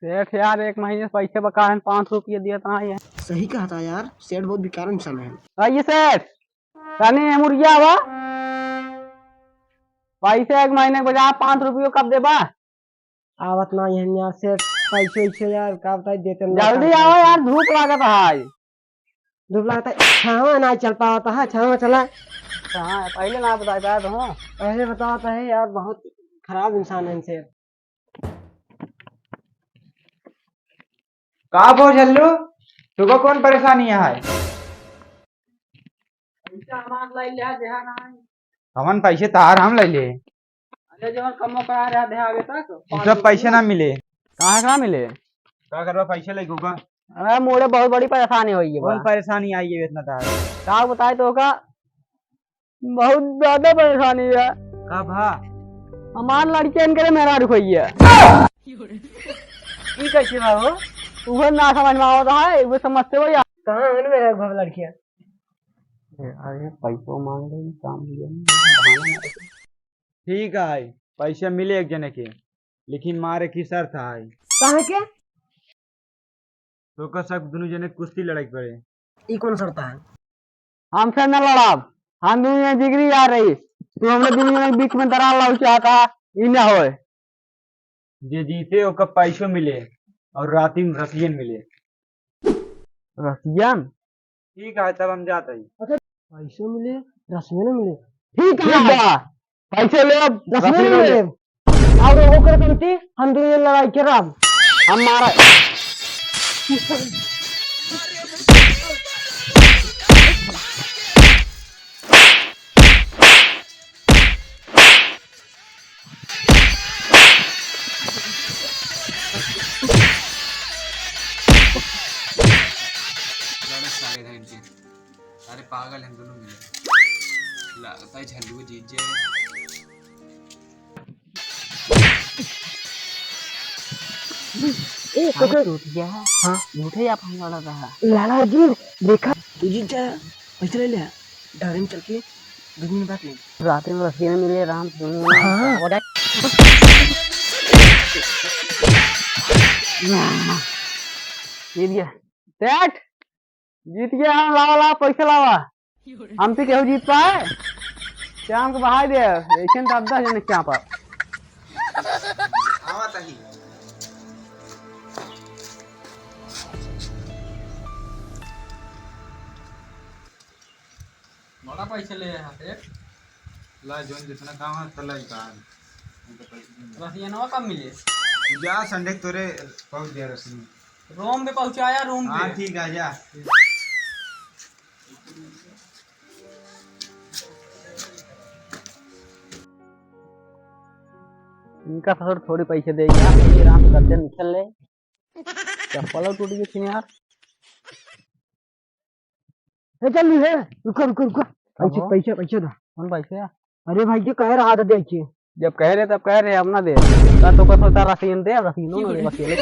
सेठ यार, एक महीने से पैसे बका है, 500 रुपये दिया था ये। सही कहा था यार, सेठ बहुत बेकार इंसान है। ये सेठ रानी मुर्गिया हुआ पैसे एक महीने के बजा 500 रुपये कब देबा? आवत ना यहाँ यार सेठ, पैसे वैसे यार का बताई देते ना। जल्दी आओ यार, धूप लागत है। धूप लगता है, छावा ना चल पाता है, छावा चला। हाँ, पहले ना बताया तो हूँ। पहले बताता है यार, बहुत खराब इंसान है इनसे। का भो झल्लू, तुको कौन परेशानी है? हमन पैसे तार हम ले ले। अरे जब कमो करा रहा थे आगे तक सब पैसे ना मिले। कहाँ कहाँ मिले? का करवा पैसे ले का? अरे मोड़े बहुत बड़ी परेशानी हुई है। कौन परेशानी आई है इतना तार? क्या बताए तो का बहुत ज्यादा परेशानी है। का भा? हमार लड़के इनके मेरा रुकई है। ये कैसे बा हो? वह ना समझ में आता है, वो समझते हो यार। कहाँ है मेरा घर लड़कियां? अरे पैसों मांग रहे काम। ठीक है, पैसे मिले एक जने के, लेकिन मारे की शर्त है। कहाँ के? तो का सब दोनों जने कुश्ती लड़ाई पड़े। ये कौन शर्त है? हमसे न लड़ाब, हम दुनिया जिगरी आ रही, तू हमने दुनिया के बीच में दरार लाऊ चाहता ई ना होए। जे जीते ओका पैसों मिले और राती में रसियन मिले। रसियन? ठीक है, तब हम जाते हैं। पैसे मिले, रस्मी न मिले। ठीक है, पैसे ले अब, रस्मी रसीद न मिले। ले। और वो कर करती हम दुनिया लड़ाई के राम। हम मारा सारे हैं इनके, सारे पागल हैं दोनों मिले। लगता है झल्लू जीत जाए। टूट गया है। हाँ झूठे आप हम लड़ा रहा। लाला जी देखा, तू जीत जा, पैसे ले ले। डायरी में चल के 2 दिन बाद ले। रात में रसियन मिले, राम हाँ। जीत गया सेठ, जीत गया हम। लावा लावा पैसे लावा, हमसे केहू जीत पाए? क्या हमको बहाई दे ऐसे तो 10 जने क्या पर। आवत ही बड़ा पैसे ले यहाँ से। ला जोन जितना काम है चला निकाल। रसियनवा कब मिले? जा संडे तोरे पहुंच दिया रस्मी। रूम पे पहुंचाया, रूम हाँ पे। ठीक है, जा। इनका ससुर थोड़ी पैसे देगा, ये राम से करते निकल ले। चप्पल टूट गई थी यार। चल है, रुको रुको रुको। पैसे पैसे पैसे दो। कौन पैसे? अरे भाई ये कह रहा था देखिए। जब कह रहे तब कह रहे अब ना दे। तो कसोता रसीन दे, रसीनों ने अकेले